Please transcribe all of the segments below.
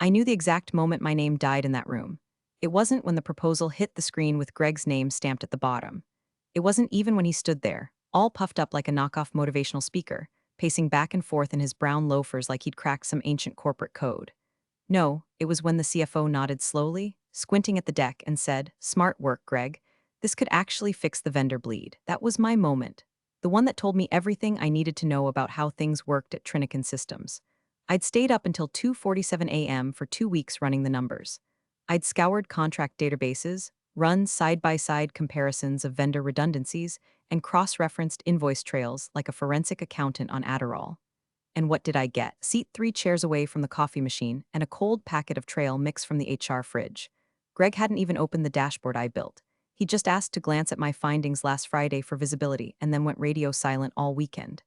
I knew the exact moment my name died in that room. It wasn't when the proposal hit the screen with Greg's name stamped at the bottom. It wasn't even when he stood there, all puffed up like a knockoff motivational speaker, pacing back and forth in his brown loafers like he'd cracked some ancient corporate code. No, it was when the CFO nodded slowly, squinting at the deck, and said, "Smart work, Greg. This could actually fix the vendor bleed." That was my moment. The one that told me everything I needed to know about how things worked at Trinican Systems. I'd stayed up until 2:47 a.m. for 2 weeks running the numbers. I'd scoured contract databases, run side-by-side comparisons of vendor redundancies, and cross-referenced invoice trails like a forensic accountant on Adderall. And what did I get? Seat 3 chairs away from the coffee machine and a cold packet of trail mix from the HR fridge. Greg hadn't even opened the dashboard I built. He just asked to glance at my findings last Friday for visibility and then went radio silent all weekend.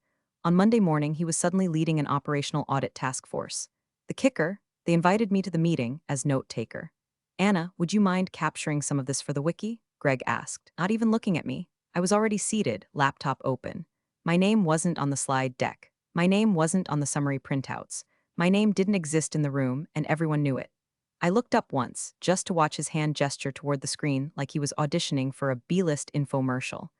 On Monday morning, he was suddenly leading an operational audit task force. The kicker, they invited me to the meeting as note taker. "Anna, would you mind capturing some of this for the wiki?" Greg asked, not even looking at me. I was already seated, laptop open. My name wasn't on the slide deck. My name wasn't on the summary printouts. My name didn't exist in the room, and everyone knew it. I looked up once, just to watch his hand gesture toward the screen like he was auditioning for a B-list infomercial.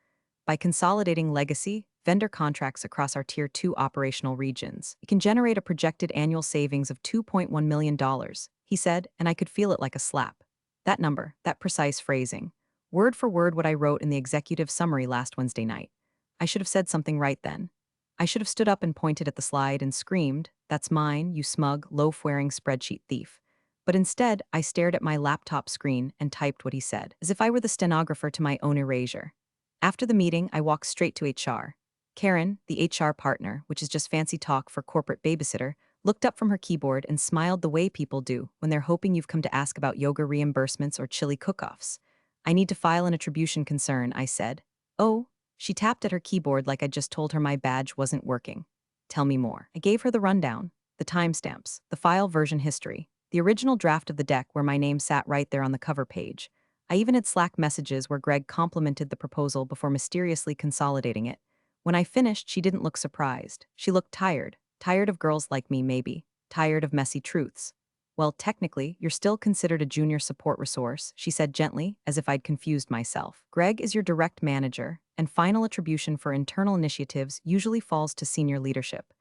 By consolidating legacy, vendor contracts across our Tier 2 operational regions, it can generate a projected annual savings of $2.1 million, he said, and I could feel it like a slap. That number, that precise phrasing. Word for word what I wrote in the executive summary last Wednesday night. I should have said something right then. I should have stood up and pointed at the slide and screamed, "That's mine, you smug, loaf-wearing spreadsheet thief." But instead, I stared at my laptop screen and typed what he said, as if I were the stenographer to my own erasure. After the meeting, I walked straight to HR. Karen, the HR partner, which is just fancy talk for corporate babysitter, looked up from her keyboard and smiled the way people do when they're hoping you've come to ask about yoga reimbursements or chili cook-offs. "I need to file an attribution concern," I said. "Oh." She tapped at her keyboard like I'd just told her my badge wasn't working. "Tell me more." I gave her the rundown, the timestamps, the file version history, the original draft of the deck where my name sat right there on the cover page. I even had Slack messages where Greg complimented the proposal before mysteriously consolidating it. When I finished, she didn't look surprised. She looked tired. Tired of girls like me, maybe. Tired of messy truths. "Well, technically, you're still considered a junior support resource," she said gently, as if I'd confused myself. "Greg is your direct manager, and final attribution for internal initiatives usually falls to senior leadership."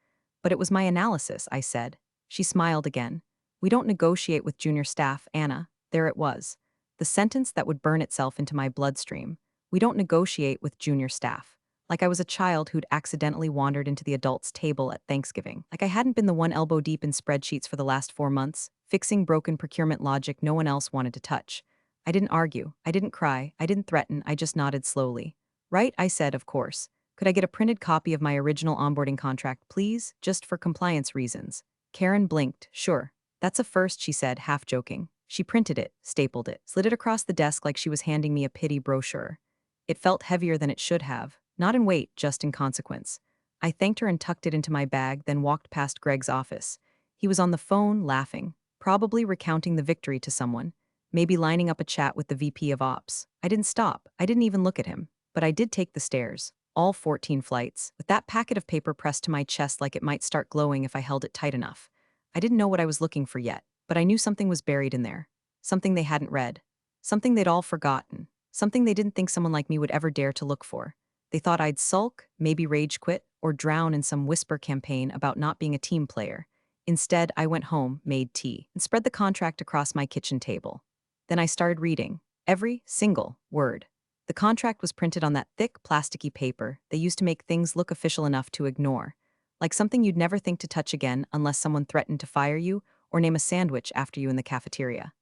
"But it was my analysis," I said. She smiled again. "We don't negotiate with junior staff, Anna." There it was. The sentence that would burn itself into my bloodstream. "We don't negotiate with junior staff." Like I was a child who'd accidentally wandered into the adults' table at Thanksgiving. Like I hadn't been the one elbow deep in spreadsheets for the last 4 months, fixing broken procurement logic no one else wanted to touch. I didn't argue. I didn't cry. I didn't threaten. I just nodded slowly. "Right," I said, "of course. Could I get a printed copy of my original onboarding contract, please, just for compliance reasons?" Karen blinked. "Sure. That's a first," she said, half joking. She printed it, stapled it, slid it across the desk like she was handing me a pity brochure. It felt heavier than it should have, not in weight, just in consequence. I thanked her and tucked it into my bag, then walked past Greg's office. He was on the phone, laughing, probably recounting the victory to someone, maybe lining up a chat with the VP of Ops. I didn't stop. I didn't even look at him. But I did take the stairs, all 14 flights, with that packet of paper pressed to my chest like it might start glowing if I held it tight enough. I didn't know what I was looking for yet, but I knew something was buried in there. Something they hadn't read. Something they'd all forgotten. Something they didn't think someone like me would ever dare to look for. They thought I'd sulk, maybe rage quit, or drown in some whisper campaign about not being a team player. Instead, I went home, made tea, and spread the contract across my kitchen table. Then I started reading. Every single word. The contract was printed on that thick, plasticky paper they used to make things look official enough to ignore. Like something you'd never think to touch again unless someone threatened to fire you or name a sandwich after you in the cafeteria.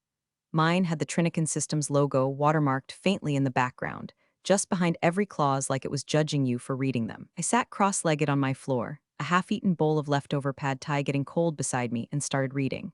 Mine had the Trinican Systems logo watermarked faintly in the background, just behind every clause like it was judging you for reading them. I sat cross-legged on my floor, a half-eaten bowl of leftover pad thai getting cold beside me, and started reading.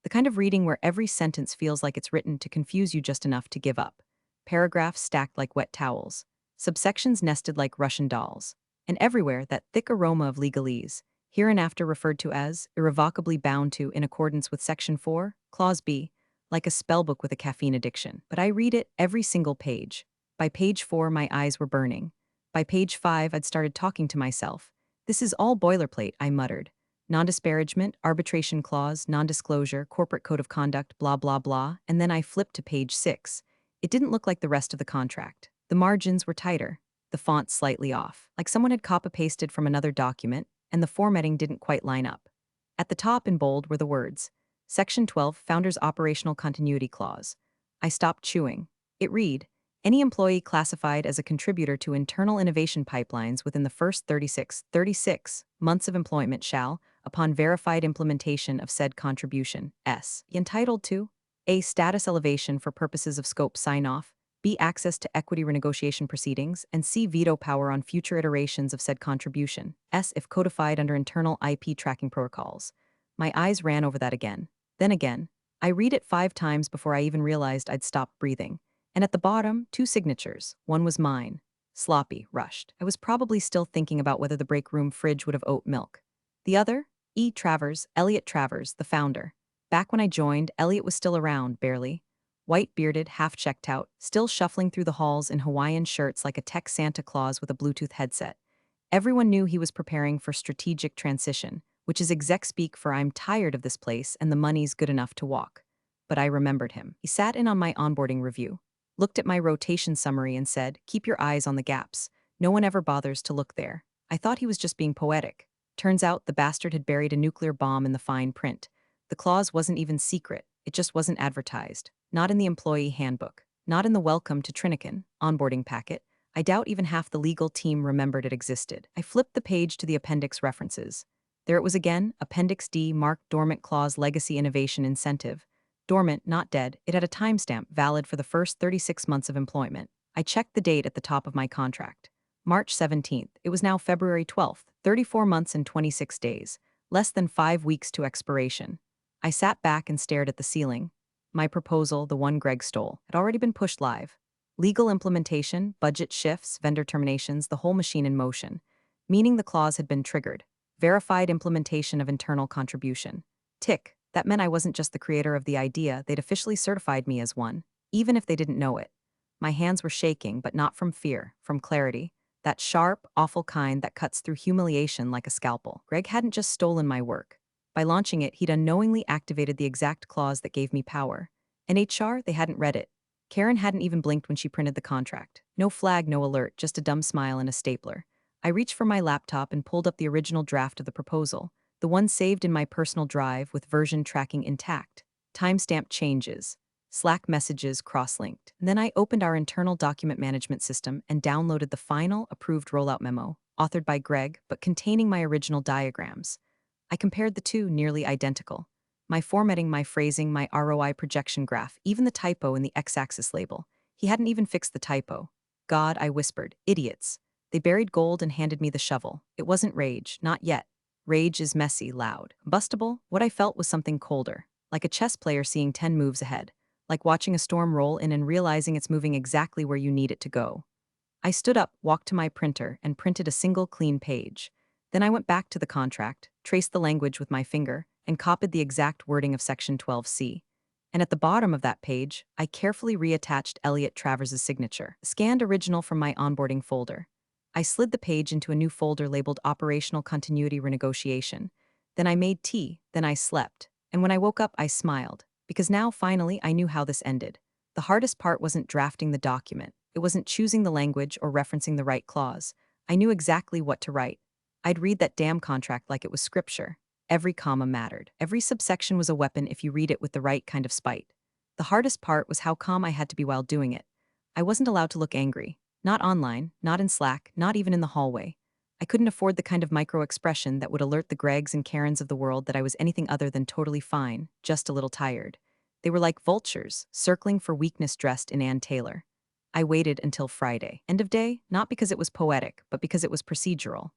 The kind of reading where every sentence feels like it's written to confuse you just enough to give up. Paragraphs stacked like wet towels. Subsections nested like Russian dolls. And everywhere that thick aroma of legalese, hereinafter referred to as irrevocably bound to in accordance with Section 4, Clause B, like a spellbook with a caffeine addiction. But I read it every single page. By page 4, my eyes were burning. By page 5, I'd started talking to myself. "This is all boilerplate," I muttered. non-disparagement, arbitration clause, non-disclosure, corporate code of conduct, blah, blah, blah, and then I flipped to page 6. It didn't look like the rest of the contract. The margins were tighter, the font slightly off, like someone had copy-pasted from another document, and the formatting didn't quite line up. At the top in bold were the words, Section 12, Founder's Operational Continuity Clause. I stopped chewing. It read, any employee classified as a contributor to internal innovation pipelines within the first 36 months of employment shall, upon verified implementation of said contribution, be entitled to a. Status elevation for purposes of scope sign-off, b. Access to equity renegotiation proceedings, and c. Veto power on future iterations of said contribution, if codified under internal IP tracking protocols. My eyes ran over that again. Then again. I read it 5 times before I even realized I'd stopped breathing. And at the bottom, 2 signatures. One was mine. Sloppy, rushed. I was probably still thinking about whether the break room fridge would have oat milk. The other? Elliot Travers, the founder. Back when I joined, Elliot was still around, barely. White-bearded, half-checked out, still shuffling through the halls in Hawaiian shirts like a tech Santa Claus with a Bluetooth headset. Everyone knew he was preparing for strategic transition, which is exec speak for I'm tired of this place and the money's good enough to walk. But I remembered him. He sat in on my onboarding review, looked at my rotation summary and said, keep your eyes on the gaps. No one ever bothers to look there. I thought he was just being poetic. Turns out the bastard had buried a nuclear bomb in the fine print. The clause wasn't even secret. It just wasn't advertised. Not in the employee handbook. Not in the welcome to Trinican onboarding packet. I doubt even half the legal team remembered it existed. I flipped the page to the appendix references. There it was again, Appendix D, marked Dormant Clause Legacy Innovation Incentive. Dormant, not dead, it had a timestamp valid for the first 36 months of employment. I checked the date at the top of my contract. March 17th, it was now February 12th, 34 months and 26 days, less than 5 weeks to expiration. I sat back and stared at the ceiling. My proposal, the one Greg stole, had already been pushed live. Legal implementation, budget shifts, vendor terminations, the whole machine in motion. Meaning the clause had been triggered. Verified implementation of internal contribution. Tick. That meant I wasn't just the creator of the idea, they'd officially certified me as one, even if they didn't know it. My hands were shaking, but not from fear, from clarity. That sharp, awful kind that cuts through humiliation like a scalpel. Greg hadn't just stolen my work. By launching it, he'd unknowingly activated the exact clause that gave me power. In HR, they hadn't read it. Karen hadn't even blinked when she printed the contract. No flag, no alert, just a dumb smile and a stapler. I reached for my laptop and pulled up the original draft of the proposal, the one saved in my personal drive with version tracking intact. Timestamp changes. Slack messages cross-linked. Then I opened our internal document management system and downloaded the final approved rollout memo, authored by Greg, but containing my original diagrams. I compared the two, nearly identical. My formatting, my phrasing, my ROI projection graph, even the typo in the x-axis label. He hadn't even fixed the typo. God, I whispered, idiots. They buried gold and handed me the shovel. It wasn't rage, not yet. Rage is messy, loud. Bustable, what I felt was something colder, like a chess player seeing 10 moves ahead, like watching a storm roll in and realizing it's moving exactly where you need it to go. I stood up, walked to my printer, and printed a single clean page. Then I went back to the contract, traced the language with my finger, and copied the exact wording of Section 12C. And at the bottom of that page, I carefully reattached Elliot Travers' signature, scanned original from my onboarding folder. I slid the page into a new folder labeled Operational Continuity Renegotiation. Then I made tea, then I slept. And when I woke up, I smiled, because now, finally, I knew how this ended. The hardest part wasn't drafting the document. It wasn't choosing the language or referencing the right clause. I knew exactly what to write. I'd read that damn contract like it was scripture. Every comma mattered. Every subsection was a weapon if you read it with the right kind of spite. The hardest part was how calm I had to be while doing it. I wasn't allowed to look angry. Not online, not in Slack, not even in the hallway. I couldn't afford the kind of micro-expression that would alert the Gregs and Karens of the world that I was anything other than totally fine, just a little tired. They were like vultures, circling for weakness dressed in Ann Taylor. I waited until Friday. End of day, not because it was poetic, but because it was procedural.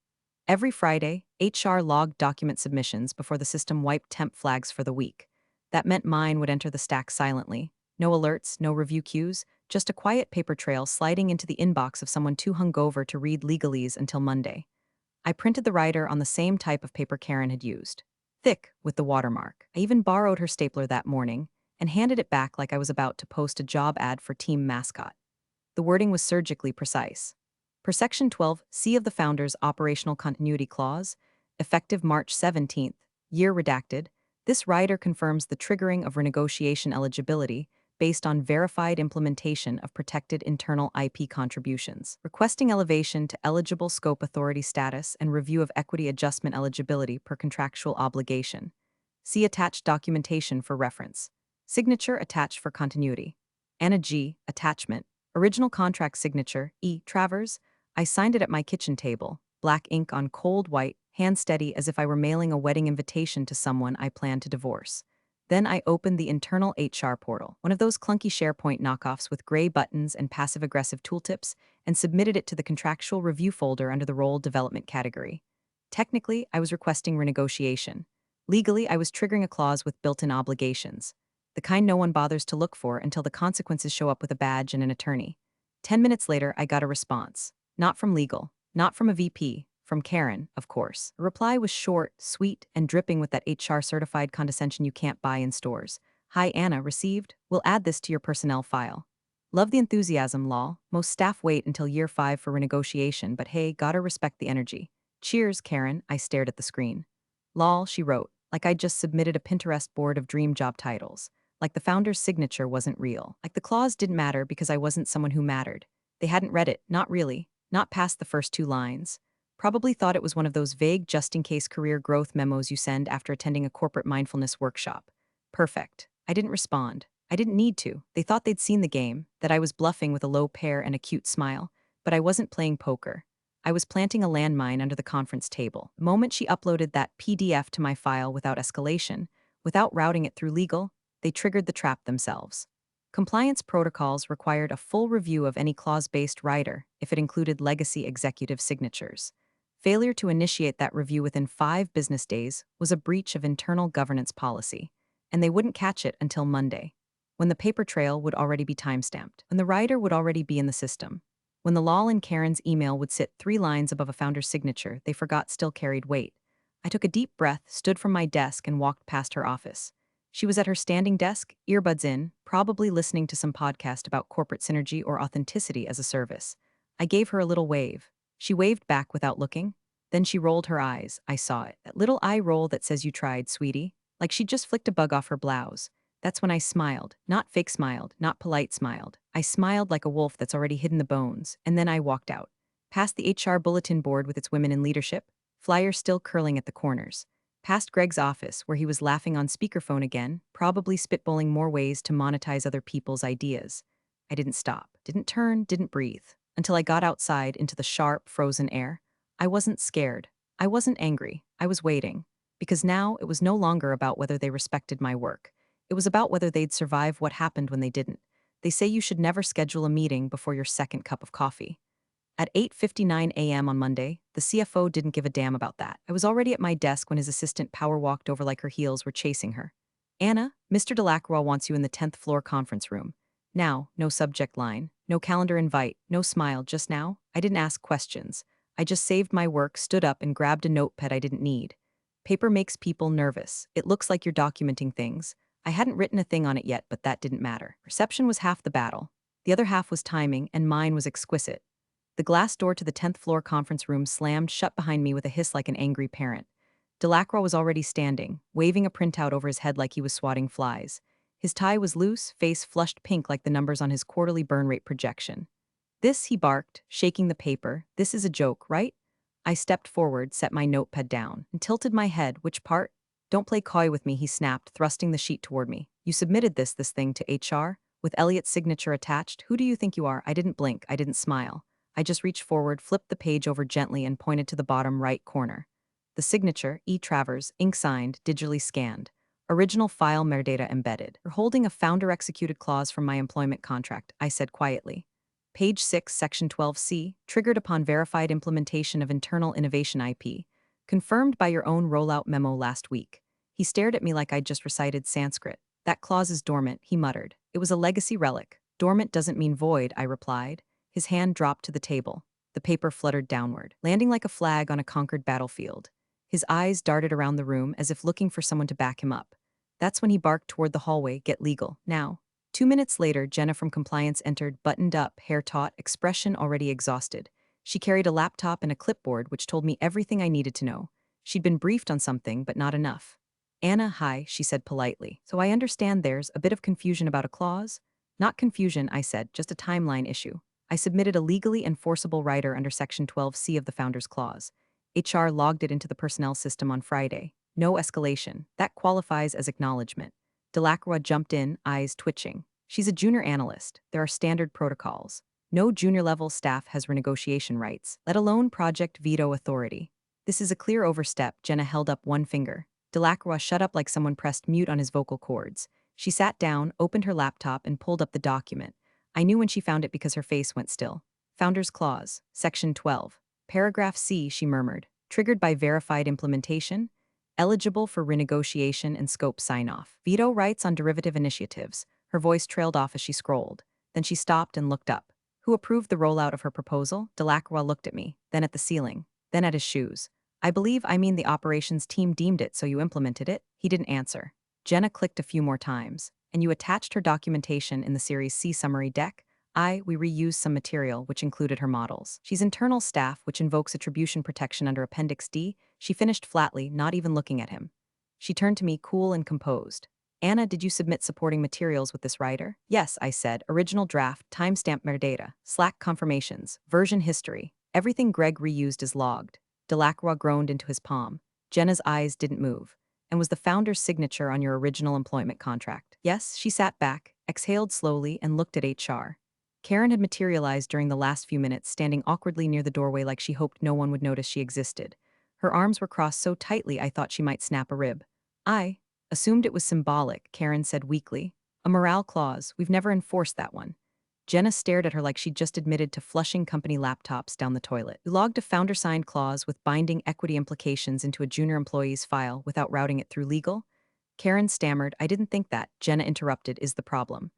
Every Friday, HR logged document submissions before the system wiped temp flags for the week. That meant mine would enter the stack silently. No alerts, no review queues, just a quiet paper trail sliding into the inbox of someone too hungover to read legalese until Monday. I printed the writer on the same type of paper Karen had used. Thick, with the watermark. I even borrowed her stapler that morning and handed it back like I was about to post a job ad for Team Mascot. The wording was surgically precise. Per Section 12C of the Founder's Operational Continuity Clause, effective March 17th, Year redacted. This rider confirms the triggering of renegotiation eligibility based on verified implementation of protected internal IP contributions, requesting elevation to eligible scope authority status and review of equity adjustment eligibility per contractual obligation. See attached documentation for reference. Signature attached for continuity. Anna G. Attachment. Original contract signature, E. Travers. I signed it at my kitchen table, black ink on cold white, hand steady as if I were mailing a wedding invitation to someone I planned to divorce. Then I opened the internal HR portal, one of those clunky SharePoint knockoffs with gray buttons and passive-aggressive tooltips, and submitted it to the contractual review folder under the role development category. Technically, I was requesting renegotiation. Legally, I was triggering a clause with built-in obligations, the kind no one bothers to look for until the consequences show up with a badge and an attorney. 10 minutes later, I got a response. Not from legal, not from a VP, from Karen, of course. The reply was short, sweet, and dripping with that HR-certified condescension you can't buy in stores. Hi, Anna, received. We'll add this to your personnel file. Love the enthusiasm, lol. Most staff wait until year 5 for renegotiation, but hey, gotta respect the energy. Cheers, Karen, I stared at the screen. Lol, she wrote, like I'd just submitted a Pinterest board of dream job titles. Like the founder's signature wasn't real. Like the clause didn't matter because I wasn't someone who mattered. They hadn't read it, not really, not past the first 2 lines. Probably thought it was one of those vague just-in-case career growth memos you send after attending a corporate mindfulness workshop. Perfect. I didn't respond. I didn't need to. They thought they'd seen the game, that I was bluffing with a low pair and a cute smile, but I wasn't playing poker. I was planting a landmine under the conference table. The moment she uploaded that PDF to my file without escalation, without routing it through legal, they triggered the trap themselves. Compliance protocols required a full review of any clause-based rider if it included legacy executive signatures. Failure to initiate that review within 5 business days was a breach of internal governance policy, and they wouldn't catch it until Monday, when the paper trail would already be timestamped, when the rider would already be in the system. When the Lol in Karen's email would sit 3 lines above a founder's signature they forgot still carried weight. I took a deep breath, stood from my desk, and walked past her office. She was at her standing desk, earbuds in, probably listening to some podcast about corporate synergy or authenticity as a service. I gave her a little wave. She waved back without looking. Then she rolled her eyes. I saw it. That little eye roll that says you tried, sweetie. Like she'd just flicked a bug off her blouse. That's when I smiled. Not fake smiled, not polite smiled. I smiled like a wolf that's already hidden the bones, and then I walked out. Past the HR bulletin board with its women in leadership, flyers still curling at the corners. Past Greg's office, where he was laughing on speakerphone again, probably spitballing more ways to monetize other people's ideas. I didn't stop, didn't turn, didn't breathe, until I got outside into the sharp, frozen air. I wasn't scared. I wasn't angry. I was waiting. Because now it was no longer about whether they respected my work. It was about whether they'd survive what happened when they didn't. They say you should never schedule a meeting before your second cup of coffee. At 8:59 a.m. on Monday, the CFO didn't give a damn about that. I was already at my desk when his assistant power walked over like her heels were chasing her. Anna, Mr. Delacroix wants you in the 10th floor conference room. Now, no subject line, no calendar invite, no smile just now. I didn't ask questions. I just saved my work, stood up, and grabbed a notepad I didn't need. Paper makes people nervous. It looks like you're documenting things. I hadn't written a thing on it yet, but that didn't matter. Reception was half the battle. The other half was timing, and mine was exquisite. The glass door to the 10th floor conference room slammed shut behind me with a hiss like an angry parent. Delacroix was already standing, waving a printout over his head like he was swatting flies. His tie was loose, face flushed pink like the numbers on his quarterly burn rate projection. This, he barked, shaking the paper, this is a joke, right? I stepped forward, set my notepad down, and tilted my head. Which part? Don't play coy with me, he snapped, thrusting the sheet toward me. You submitted this thing to HR? With Elliot's signature attached? Who do you think you are? I didn't blink, I didn't smile. I just reached forward, flipped the page over gently, and pointed to the bottom right corner. The signature, E. Travers, ink signed, digitally scanned. Original file metadata embedded. Holding a founder-executed clause from my employment contract, I said quietly. Page 6, Section 12C, triggered upon verified implementation of internal innovation IP, confirmed by your own rollout memo last week. He stared at me like I'd just recited Sanskrit. That clause is dormant, he muttered. It was a legacy relic. Dormant doesn't mean void, I replied. His hand dropped to the table. The paper fluttered downward, landing like a flag on a conquered battlefield. His eyes darted around the room as if looking for someone to back him up. That's when he barked toward the hallway, get legal, now. 2 minutes later, Jenna from compliance entered, buttoned up, hair taut, expression already exhausted. She carried a laptop and a clipboard which told me everything I needed to know. She'd been briefed on something, but not enough. Anna, hi, she said politely. So I understand there's a bit of confusion about a clause? Not confusion, I said, just a timeline issue. I submitted a legally enforceable rider under Section 12C of the Founders Clause. HR logged it into the personnel system on Friday. No escalation. That qualifies as acknowledgement. Delacroix jumped in, eyes twitching. She's a junior analyst. There are standard protocols. No junior-level staff has renegotiation rights, let alone project veto authority. This is a clear overstep, Jenna held up one finger. Delacroix shut up like someone pressed mute on his vocal cords. She sat down, opened her laptop, and pulled up the document. I knew when she found it because her face went still. Founders Clause, Section 12. Paragraph C, she murmured. Triggered by verified implementation? Eligible for renegotiation and scope sign-off. Veto rights on derivative initiatives. Her voice trailed off as she scrolled. Then she stopped and looked up. Who approved the rollout of her proposal? Delacroix looked at me, then at the ceiling, then at his shoes. I mean the operations team deemed it, so you implemented it? He didn't answer. Jenna clicked a few more times. And you attached her documentation in the Series C summary deck? We reused some material, which included her models. She's internal staff, which invokes attribution protection under Appendix D. She finished flatly, not even looking at him. She turned to me, cool and composed. Anna, did you submit supporting materials with this writer? Yes, I said. Original draft, timestamp metadata, Slack confirmations, version history. Everything Greg reused is logged. Delacroix groaned into his palm. Jenna's eyes didn't move. And was the founder's signature on your original employment contract? Yes, she sat back, exhaled slowly, and looked at HR. Karen had materialized during the last few minutes, standing awkwardly near the doorway like she hoped no one would notice she existed. Her arms were crossed so tightly I thought she might snap a rib. I assumed it was symbolic, Karen said weakly. A morale clause, we've never enforced that one. Jenna stared at her like she'd just admitted to flushing company laptops down the toilet. You logged a founder-signed clause with binding equity implications into a junior employee's file without routing it through legal? Karen stammered, I didn't think that, Jenna interrupted, is the problem.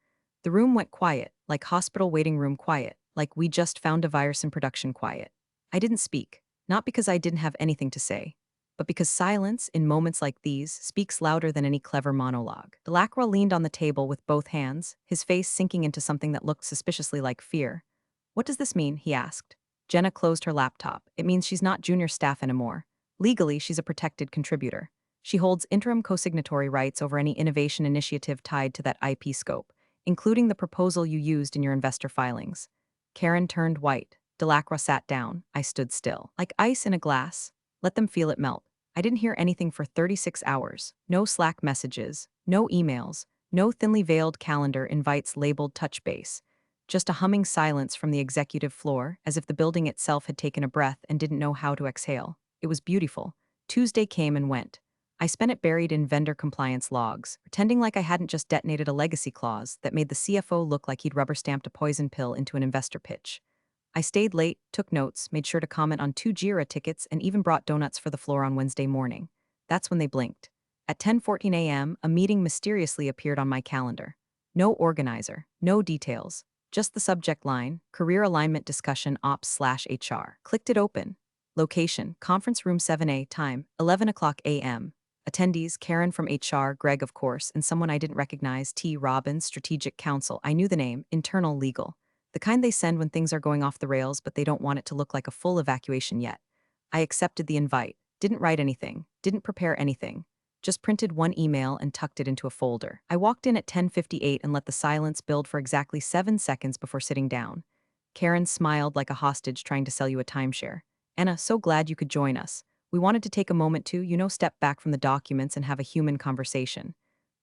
The room went quiet, like hospital waiting room quiet, like we just found a virus in production quiet. I didn't speak, not because I didn't have anything to say, but because silence, in moments like these, speaks louder than any clever monologue. Delacroix leaned on the table with both hands, his face sinking into something that looked suspiciously like fear. What does this mean? He asked. Jenna closed her laptop. It means she's not junior staff anymore. Legally, she's a protected contributor. She holds interim co-signatory rights over any innovation initiative tied to that IP scope, including the proposal you used in your investor filings. Karen turned white. Delacroix sat down. I stood still. Like ice in a glass. Let them feel it melt. I didn't hear anything for 36 hours. No Slack messages, no emails, no thinly veiled calendar invites labeled touch base. Just a humming silence from the executive floor, as if the building itself had taken a breath and didn't know how to exhale. It was beautiful. Tuesday came and went. I spent it buried in vendor compliance logs, pretending like I hadn't just detonated a legacy clause that made the CFO look like he'd rubber-stamped a poison pill into an investor pitch. I stayed late, took notes, made sure to comment on 2 Jira tickets, and even brought donuts for the floor on Wednesday morning. That's when they blinked. At 10:14 a.m., a meeting mysteriously appeared on my calendar. No organizer, no details, just the subject line, Career Alignment Discussion Ops/HR. Clicked it open. Location, Conference Room 7A, time, 11 o'clock a.m. Attendees, Karen from HR, Greg of course, and someone I didn't recognize, T. Robbins, Strategic Counsel. I knew the name, Internal Legal. The kind they send when things are going off the rails but they don't want it to look like a full evacuation yet. I accepted the invite, didn't write anything, didn't prepare anything, just printed one email and tucked it into a folder. I walked in at 10:58 and let the silence build for exactly 7 seconds before sitting down. Karen smiled like a hostage trying to sell you a timeshare. Anna, so glad you could join us. We wanted to take a moment to, step back from the documents and have a human conversation.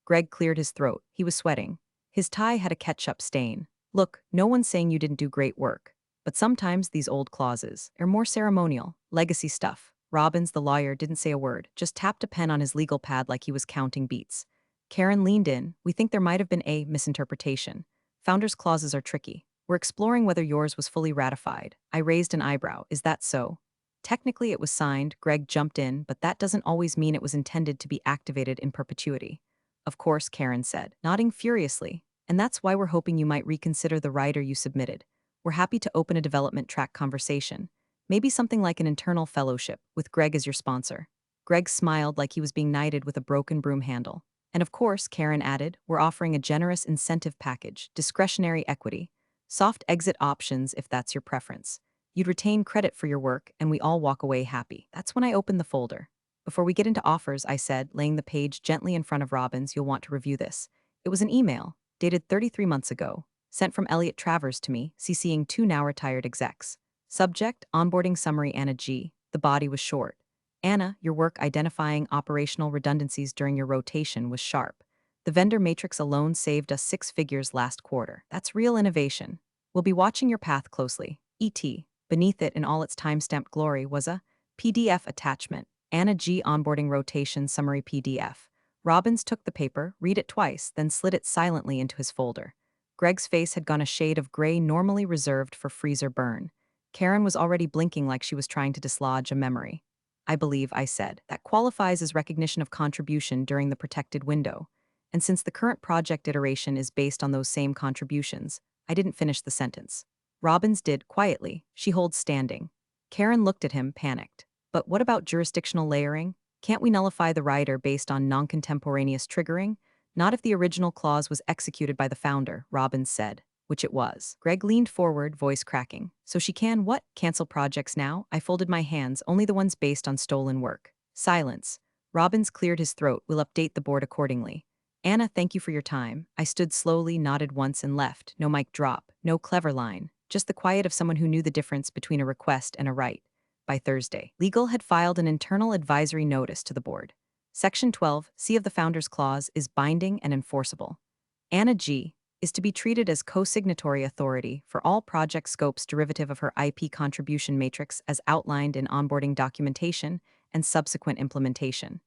Greg cleared his throat. He was sweating. His tie had a ketchup stain. Look, no one's saying you didn't do great work. But sometimes these old clauses are more ceremonial, legacy stuff. Robbins, the lawyer, didn't say a word, just tapped a pen on his legal pad like he was counting beats. Karen leaned in. We think there might have been a misinterpretation. Founders' clauses are tricky. We're exploring whether yours was fully ratified. I raised an eyebrow. Is that so? Technically it was signed, Greg jumped in, but that doesn't always mean it was intended to be activated in perpetuity. Of course, Karen said, nodding furiously. And that's why we're hoping you might reconsider the rider you submitted. We're happy to open a development track conversation. Maybe something like an internal fellowship, with Greg as your sponsor. Greg smiled like he was being knighted with a broken broom handle. And of course, Karen added, we're offering a generous incentive package, discretionary equity, soft exit options if that's your preference. You'd retain credit for your work, and we all walk away happy. That's when I opened the folder. Before we get into offers, I said, laying the page gently in front of Robin's, you'll want to review this. It was an email, dated 33 months ago, sent from Elliot Travers to me, CCing two now retired execs. Subject, onboarding summary Anna G. The body was short. Anna, your work identifying operational redundancies during your rotation was sharp. The vendor matrix alone saved us 6 figures last quarter. That's real innovation. We'll be watching your path closely. E.T. Beneath it in all its time-stamped glory was a PDF attachment. Anna G. Onboarding Rotation Summary PDF. Robbins took the paper, read it twice, then slid it silently into his folder. Greg's face had gone a shade of gray normally reserved for freezer burn. Karen was already blinking like she was trying to dislodge a memory. I believe, I said, that qualifies as recognition of contribution during the protected window. And since the current project iteration is based on those same contributions, I didn't finish the sentence. Robbins did, quietly. She holds standing. Karen looked at him, panicked. But what about jurisdictional layering? Can't we nullify the rider based on non-contemporaneous triggering? Not if the original clause was executed by the founder, Robbins said, which it was. Greg leaned forward, voice cracking. So she can what? Cancel projects now? I folded my hands, only the ones based on stolen work. Silence. Robbins cleared his throat. We'll update the board accordingly. Anna, thank you for your time. I stood slowly, nodded once and left. No mic drop, no clever line. Just the quiet of someone who knew the difference between a request and a right. By Thursday, legal had filed an internal advisory notice to the board. Section 12, C of the Founders Clause, is binding and enforceable. Anna G. is to be treated as co-signatory authority for all project scopes derivative of her IP contribution matrix as outlined in onboarding documentation and subsequent implementation.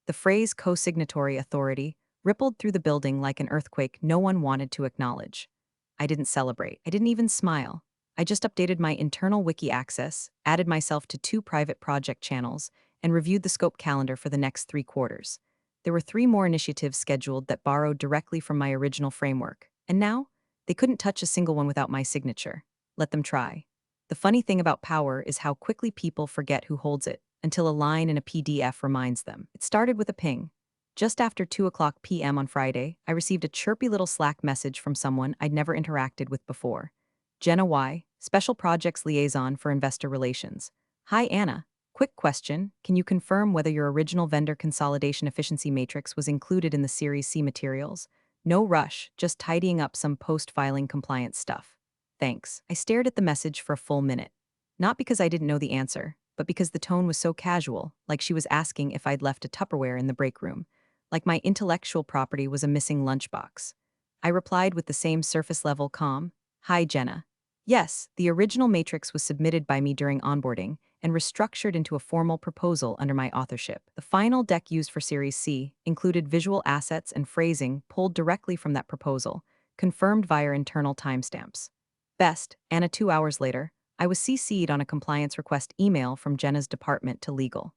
The phrase co-signatory authority rippled through the building like an earthquake no one wanted to acknowledge. I didn't celebrate. I didn't even smile. I just updated my internal wiki access, added myself to 2 private project channels, and reviewed the scope calendar for the next 3 quarters. There were 3 more initiatives scheduled that borrowed directly from my original framework, and now they couldn't touch a single one without my signature. Let them try. The funny thing about power is how quickly people forget who holds it, until a line in a PDF reminds them. It started with a ping. Just after 2:00 p.m. on Friday, I received a chirpy little Slack message from someone I'd never interacted with before. Jenna Y., Special Projects Liaison for Investor Relations. Hi Anna. Quick question, can you confirm whether your original vendor consolidation efficiency matrix was included in the Series C materials? No rush, just tidying up some post-filing compliance stuff. Thanks. I stared at the message for a full minute. Not because I didn't know the answer, but because the tone was so casual, like she was asking if I'd left a Tupperware in the break room. Like my intellectual property was a missing lunchbox. I replied with the same surface-level calm. Hi, Jenna. Yes, the original matrix was submitted by me during onboarding and restructured into a formal proposal under my authorship. The final deck used for Series C included visual assets and phrasing pulled directly from that proposal, confirmed via internal timestamps. Best, Anna, 2 hours later, I was CC'd on a compliance request email from Jenna's department to legal.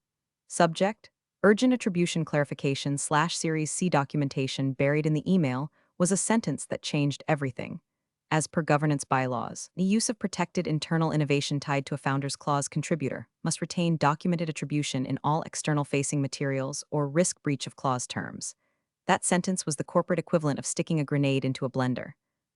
Subject, urgent attribution clarification / Series C documentation. Buried in the email was a sentence that changed everything. As per governance bylaws, the use of protected internal innovation tied to a Founders Clause contributor must retain documented attribution in all external-facing materials or risk breach of clause terms. That sentence was the corporate equivalent of sticking a grenade into a blender.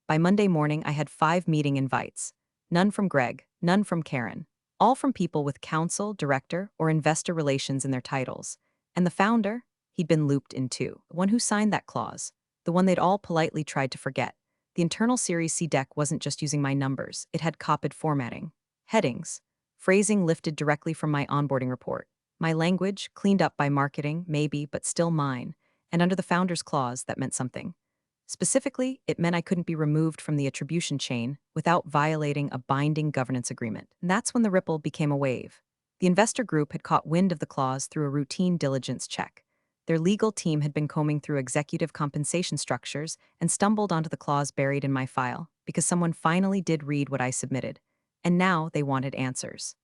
By Monday morning, I had 5 meeting invites. None from Greg, none from Karen. All from people with counsel, director, or investor relations in their titles. And the founder? He'd been looped in too. The one who signed that clause. The one they'd all politely tried to forget. The internal Series C deck wasn't just using my numbers, it had copied formatting. Headings. Phrasing lifted directly from my onboarding report. My language, cleaned up by marketing, maybe, but still mine. And under the Founders Clause, that meant something. Specifically, it meant I couldn't be removed from the attribution chain without violating a binding governance agreement. And that's when the ripple became a wave. The investor group had caught wind of the clause through a routine diligence check. Their legal team had been combing through executive compensation structures and stumbled onto the clause buried in my file because someone finally did read what I submitted. And now they wanted answers.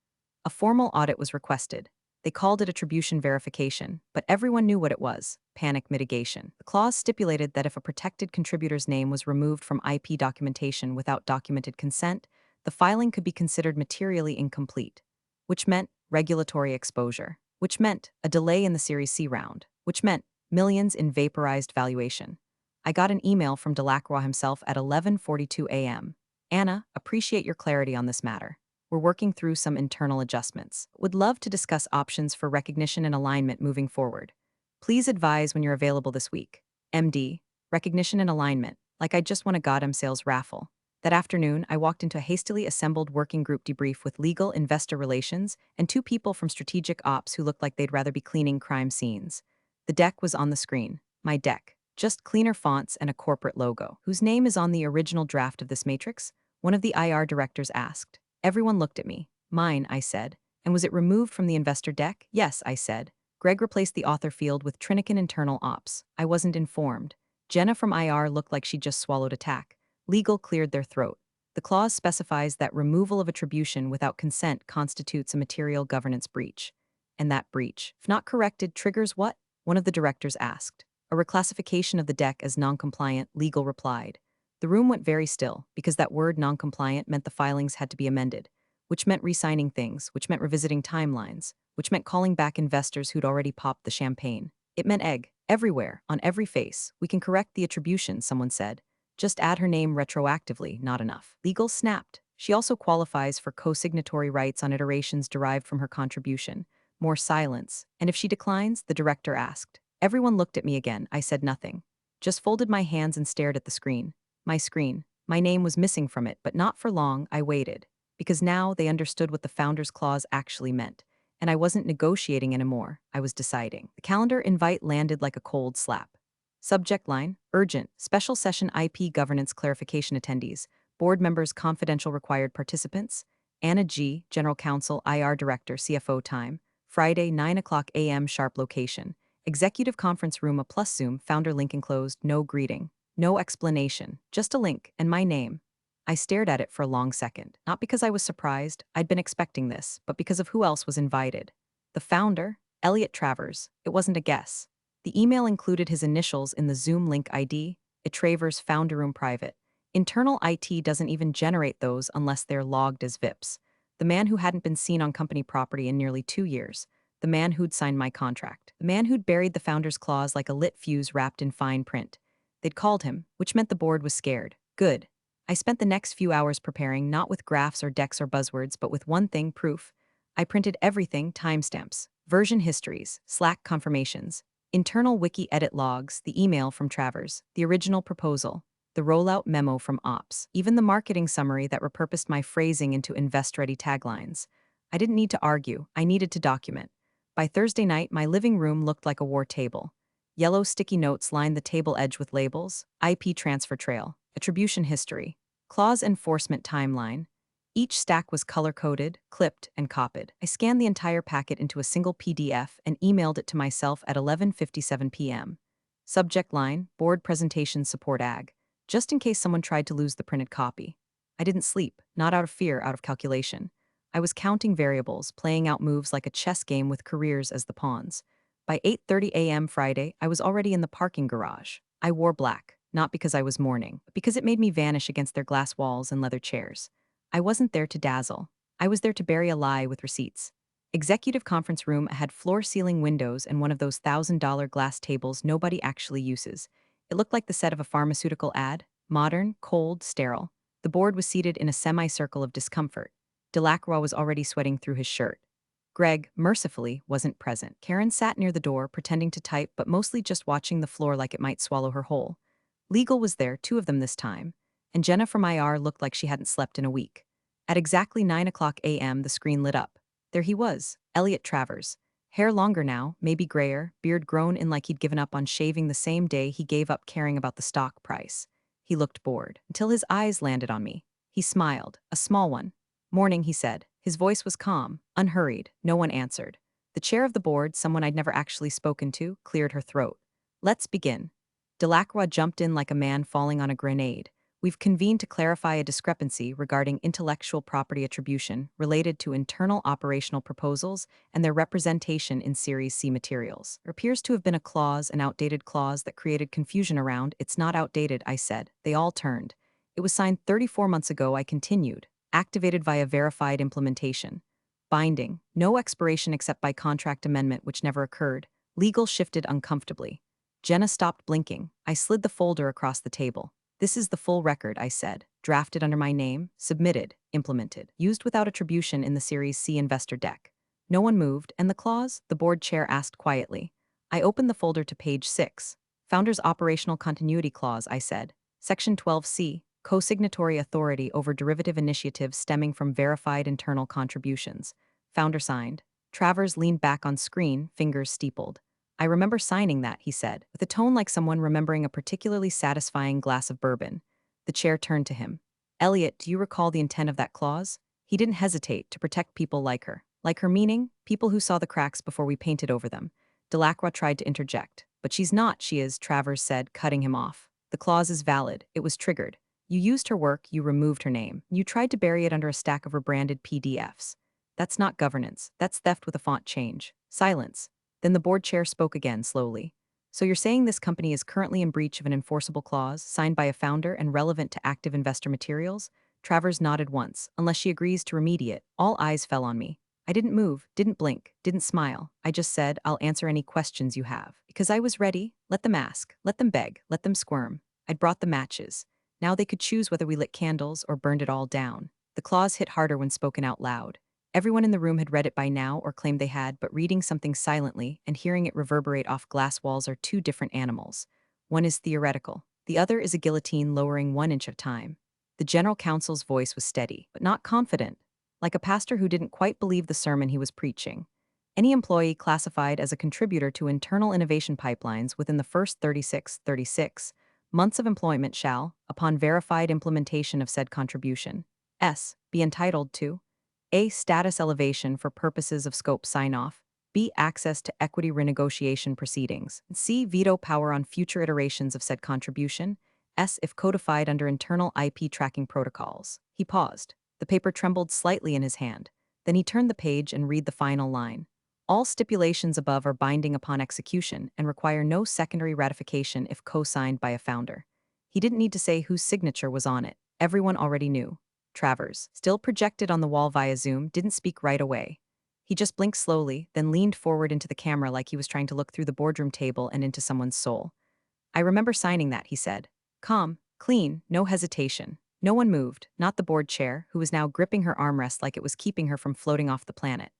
A formal audit was requested. They called it attribution verification, but everyone knew what it was: panic mitigation. The clause stipulated that if a protected contributor's name was removed from IP documentation without documented consent, the filing could be considered materially incomplete, which meant regulatory exposure, which meant a delay in the Series C round, which meant millions in vaporized valuation. I got an email from Delacroix himself at 11:42 a.m. Anna, appreciate your clarity on this matter. We're working through some internal adjustments. Would love to discuss options for recognition and alignment moving forward. Please advise when you're available this week. MD, recognition and alignment, like I just won a Gotham sales raffle. That afternoon, I walked into a hastily assembled working group debrief with legal, investor relations, and two people from strategic ops who looked like they'd rather be cleaning crime scenes. The deck was on the screen. My deck. Just cleaner fonts and a corporate logo. Whose name is on the original draft of this matrix? One of the IR directors asked. Everyone looked at me. Mine, I said. And was it removed from the investor deck? Yes, I said. Greg replaced the author field with Trinican internal ops. I wasn't informed. Jenna from IR looked like she just swallowed a tack. Legal cleared their throat. The clause specifies that removal of attribution without consent constitutes a material governance breach. And that breach, if not corrected, triggers what? One of the directors asked. A reclassification of the deck as non-compliant, legal replied. The room went very still, because that word non-compliant meant the filings had to be amended, which meant re-signing things, which meant revisiting timelines, which meant calling back investors who'd already popped the champagne. It meant egg, everywhere, on every face. We can correct the attribution, someone said. Just add her name retroactively, not enough. Legal snapped. She also qualifies for co-signatory rights on iterations derived from her contribution. More silence. And if she declines, the director asked. Everyone looked at me again. I said nothing. Just folded my hands and stared at the screen. My screen. My name was missing from it, but not for long. I waited. Because now they understood what the Founders Clause actually meant. And I wasn't negotiating anymore. I was deciding. The calendar invite landed like a cold slap. Subject line, urgent, special session IP governance clarification attendees, board members confidential required participants, Anna G., General Counsel, IR Director, CFO time, Friday 9 a.m. sharp location, executive conference room a plus Zoom, founder link enclosed, no greeting, no explanation, just a link, and my name. I stared at it for a long second, not because I was surprised, I'd been expecting this, but because of who else was invited. The founder, Elliot Travers. It wasn't a guess. The email included his initials in the Zoom link ID, Travers Founder Room Private. Internal IT doesn't even generate those unless they're logged as VIPs. The man who hadn't been seen on company property in nearly 2 years. The man who'd signed my contract. The man who'd buried the founder's clause like a lit fuse wrapped in fine print. They'd called him, which meant the board was scared. Good. I spent the next few hours preparing, not with graphs or decks or buzzwords, but with one thing, proof. I printed everything, timestamps, version histories, Slack confirmations, internal wiki edit logs, the email from Travers, the original proposal, the rollout memo from Ops, even the marketing summary that repurposed my phrasing into invest-ready taglines. I didn't need to argue, I needed to document. By Thursday night, my living room looked like a war table. Yellow sticky notes lined the table edge with labels, IP transfer trail, attribution history, clause enforcement timeline. Each stack was color-coded, clipped, and copied. I scanned the entire packet into a single PDF and emailed it to myself at 11:57 p.m. Subject line, Board Presentation Support AG, just in case someone tried to lose the printed copy. I didn't sleep, not out of fear, out of calculation. I was counting variables, playing out moves like a chess game with careers as the pawns. By 8:30 a.m. Friday, I was already in the parking garage. I wore black, not because I was mourning, but because it made me vanish against their glass walls and leather chairs. I wasn't there to dazzle. I was there to bury a lie with receipts. Executive conference room had floor-ceiling windows and one of those $1,000 glass tables nobody actually uses. It looked like the set of a pharmaceutical ad, modern, cold, sterile. The board was seated in a semicircle of discomfort. Delacroix was already sweating through his shirt. Greg, mercifully, wasn't present. Karen sat near the door, pretending to type, but mostly just watching the floor like it might swallow her whole. Legal was there, 2 of them this time, and Jenna from IR looked like she hadn't slept in a week. At exactly 9 a.m., the screen lit up. There he was, Elliot Travers. Hair longer now, maybe grayer, beard grown in like he'd given up on shaving the same day he gave up caring about the stock price. He looked bored, until his eyes landed on me. He smiled, a small one. Morning, he said. His voice was calm, unhurried, no one answered. The chair of the board, someone I'd never actually spoken to, cleared her throat. Let's begin. Delacroix jumped in like a man falling on a grenade. We've convened to clarify a discrepancy regarding intellectual property attribution related to internal operational proposals and their representation in Series C materials. There appears to have been a clause, an outdated clause that created confusion around. It's not outdated, I said. They all turned. It was signed 34 months ago, I continued. Activated via verified implementation. Binding. No expiration except by contract amendment, which never occurred. Legal shifted uncomfortably. Jenna stopped blinking. I slid the folder across the table. This is the full record, I said. drafted under my name, submitted, implemented, used without attribution in the Series C investor deck. No one moved, and the clause, the board chair asked quietly. I opened the folder to page 6. Founder's Operational Continuity Clause, I said. Section 12C, co-signatory authority over derivative initiatives stemming from verified internal contributions. Founder signed. Travers leaned back on screen, fingers steepled. I remember signing that, he said, with a tone like someone remembering a particularly satisfying glass of bourbon. The chair turned to him. Elliot, do you recall the intent of that clause? He didn't hesitate to protect people like her. Like her meaning, people who saw the cracks before we painted over them. Delacroix tried to interject. But she's not, she is, Travers said, cutting him off. The clause is valid. It was triggered. You used her work, you removed her name. You tried to bury it under a stack of rebranded PDFs. That's not governance. That's theft with a font change. Silence. Then the board chair spoke again, slowly. So you're saying this company is currently in breach of an enforceable clause, signed by a founder and relevant to active investor materials? Travers nodded once. Unless she agrees to remediate, all eyes fell on me. I didn't move, didn't blink, didn't smile. I just said, I'll answer any questions you have. Because I was ready. Let them ask, let them beg, let them squirm. I'd brought the matches. Now they could choose whether we lit candles or burned it all down. The clause hit harder when spoken out loud. Everyone in the room had read it by now or claimed they had, but reading something silently and hearing it reverberate off glass walls are two different animals. One is theoretical. The other is a guillotine lowering 1 inch at a time. The general counsel's voice was steady, but not confident, like a pastor who didn't quite believe the sermon he was preaching. Any employee classified as a contributor to internal innovation pipelines within the first 36 months of employment shall, upon verified implementation of said contribution, be entitled to A. Status elevation for purposes of scope sign-off, B. Access to equity renegotiation proceedings, C. Veto power on future iterations of said contribution, S. If codified under internal IP tracking protocols. He paused. The paper trembled slightly in his hand. Then he turned the page and read the final line. All stipulations above are binding upon execution and require no secondary ratification if co-signed by a founder. He didn't need to say whose signature was on it. Everyone already knew. Travers, still projected on the wall via Zoom, didn't speak right away. He just blinked slowly, then leaned forward into the camera like he was trying to look through the boardroom table and into someone's soul. I remember signing that, he said. Calm, clean, no hesitation. No one moved, not the board chair, who was now gripping her armrest like it was keeping her from floating off the planet.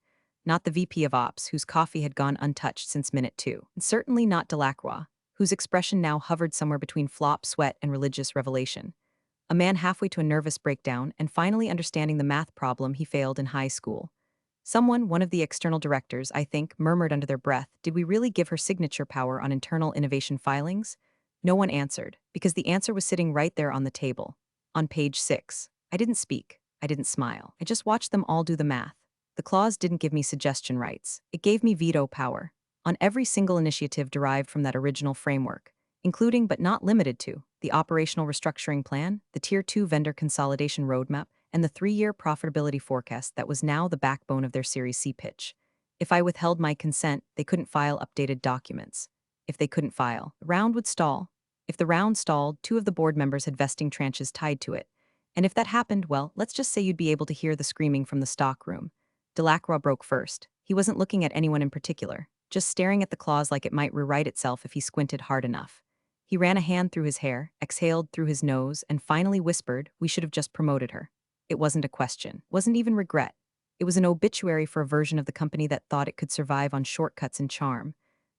Not the VP of Ops, whose coffee had gone untouched since minute 2. And certainly not Delacroix, whose expression now hovered somewhere between flop, sweat, and religious revelation. A man halfway to a nervous breakdown and finally understanding the math problem he failed in high school. Someone, one of the external directors, I think, murmured under their breath, did we really give her signature power on internal innovation filings? No one answered, because the answer was sitting right there on the table. On page 6. I didn't speak. I didn't smile. I just watched them all do the math. The clause didn't give me suggestion rights. It gave me veto power on every single initiative derived from that original framework, including but not limited to the operational restructuring plan, the Tier 2 vendor consolidation roadmap, and the 3-year profitability forecast that was now the backbone of their Series C pitch. If I withheld my consent, they couldn't file updated documents. If they couldn't file, the round would stall. If the round stalled, 2 of the board members had vesting tranches tied to it. And if that happened, well, let's just say you'd be able to hear the screaming from the stock room. Delacroix broke first. He wasn't looking at anyone in particular, just staring at the clause like it might rewrite itself if he squinted hard enough. He ran a hand through his hair, exhaled through his nose, and finally whispered, we should have just promoted her. It wasn't a question, wasn't even regret. It was an obituary for a version of the company that thought it could survive on shortcuts and charm.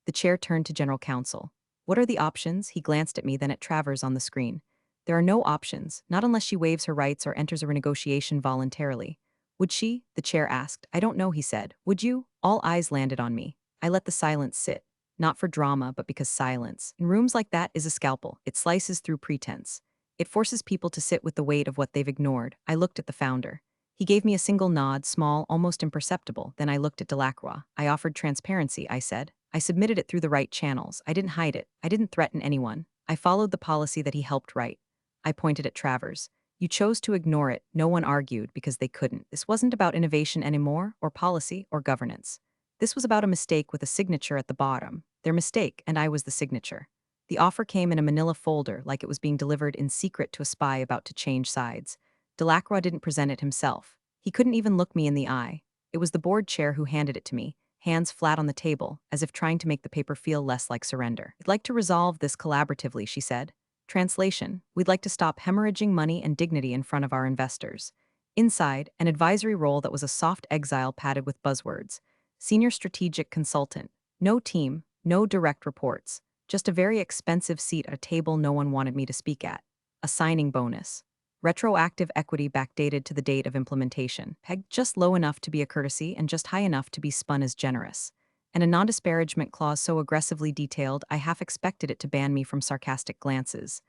The chair turned to general counsel. What are the options? He glanced at me, then at Travers on the screen. There are no options, not unless she waives her rights or enters a renegotiation voluntarily. Would she? The chair asked. I don't know, he said. Would you? All eyes landed on me. I let the silence sit. Not for drama, but because silence, in rooms like that, is a scalpel. It slices through pretense. It forces people to sit with the weight of what they've ignored. I looked at the founder. He gave me a single nod, small, almost imperceptible. Then I looked at Delacroix. I offered transparency, I said. I submitted it through the right channels. I didn't hide it. I didn't threaten anyone. I followed the policy that he helped write. I pointed at Travers. You chose to ignore it. No one argued because they couldn't. This wasn't about innovation anymore, or policy, or governance. This was about a mistake with a signature at the bottom. Their mistake, and I was the signature. The offer came in a manila folder like it was being delivered in secret to a spy about to change sides. Delacroix didn't present it himself. He couldn't even look me in the eye. It was the board chair who handed it to me, hands flat on the table, as if trying to make the paper feel less like surrender. I'd like to resolve this collaboratively, she said. Translation: we'd like to stop hemorrhaging money and dignity in front of our investors. Inside, an advisory role that was a soft exile padded with buzzwords. Senior strategic consultant. No team, no direct reports. Just a very expensive seat at a table no one wanted me to speak at. A signing bonus. Retroactive equity backdated to the date of implementation, pegged just low enough to be a courtesy and just high enough to be spun as generous. And a non-disparagement clause so aggressively detailed I half expected it to ban me from sarcastic glances.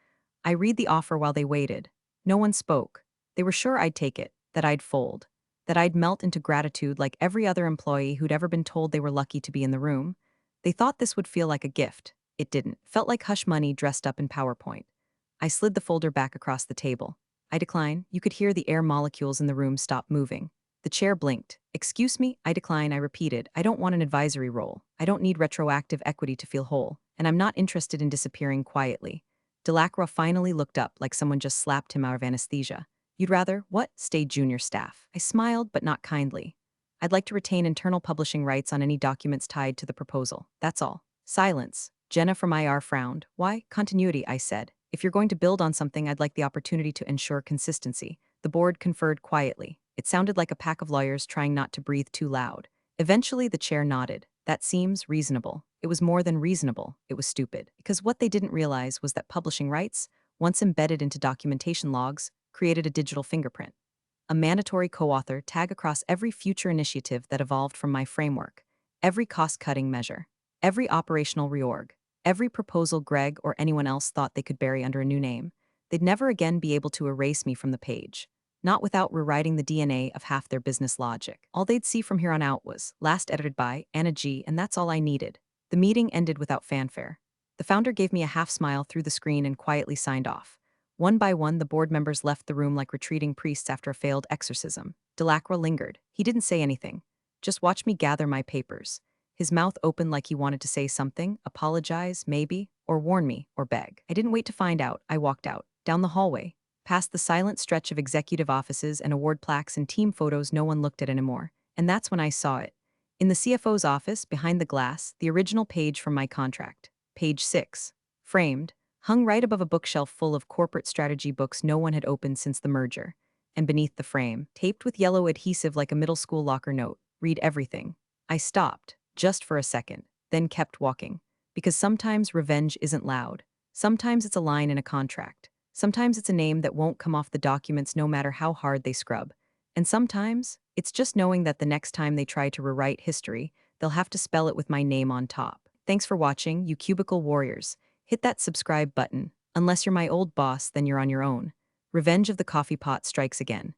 I read the offer while they waited. No one spoke. They were sure I'd take it, that I'd fold, that I'd melt into gratitude like every other employee who'd ever been told they were lucky to be in the room. They thought this would feel like a gift. It didn't. Felt like hush money dressed up in PowerPoint. I slid the folder back across the table. I decline. You could hear the air molecules in the room stop moving. The chair blinked. Excuse me? I decline, I repeated. I don't want an advisory role. I don't need retroactive equity to feel whole. And I'm not interested in disappearing quietly. Delacroix finally looked up like someone just slapped him out of anesthesia. You'd rather, what? Stay junior staff. I smiled, but not kindly. I'd like to retain internal publishing rights on any documents tied to the proposal. That's all. Silence. Jenna from IR frowned. Why? Continuity, I said. If you're going to build on something, I'd like the opportunity to ensure consistency. The board conferred quietly. It sounded like a pack of lawyers trying not to breathe too loud. Eventually, the chair nodded. That seems reasonable. It was more than reasonable. It was stupid. Because what they didn't realize was that publishing rights, once embedded into documentation logs, created a digital fingerprint. A mandatory co-author tag across every future initiative that evolved from my framework, every cost-cutting measure, every operational reorg, every proposal Greg or anyone else thought they could bury under a new name. They'd never again be able to erase me from the page. Not without rewriting the DNA of half their business logic. All they'd see from here on out was, last edited by, Anna G., and that's all I needed. The meeting ended without fanfare. The founder gave me a half smile through the screen and quietly signed off. One by one, the board members left the room like retreating priests after a failed exorcism. Delacroix lingered. He didn't say anything. Just watched me gather my papers. His mouth opened like he wanted to say something, apologize, maybe, or warn me, or beg. I didn't wait to find out. I walked out, down the hallway, past the silent stretch of executive offices and award plaques and team photos no one looked at anymore. And that's when I saw it. In the CFO's office, behind the glass, the original page from my contract. Page 6. Framed, hung right above a bookshelf full of corporate strategy books no one had opened since the merger. And beneath the frame, taped with yellow adhesive like a middle school locker note, read everything. I stopped, just for a second, then kept walking. Because sometimes revenge isn't loud. Sometimes it's a line in a contract. Sometimes it's a name that won't come off the documents no matter how hard they scrub. And sometimes, it's just knowing that the next time they try to rewrite history, they'll have to spell it with my name on top. Thanks for watching, you cubicle warriors. Hit that subscribe button. Unless you're my old boss, then you're on your own. Revenge of the Coffee Pot strikes again.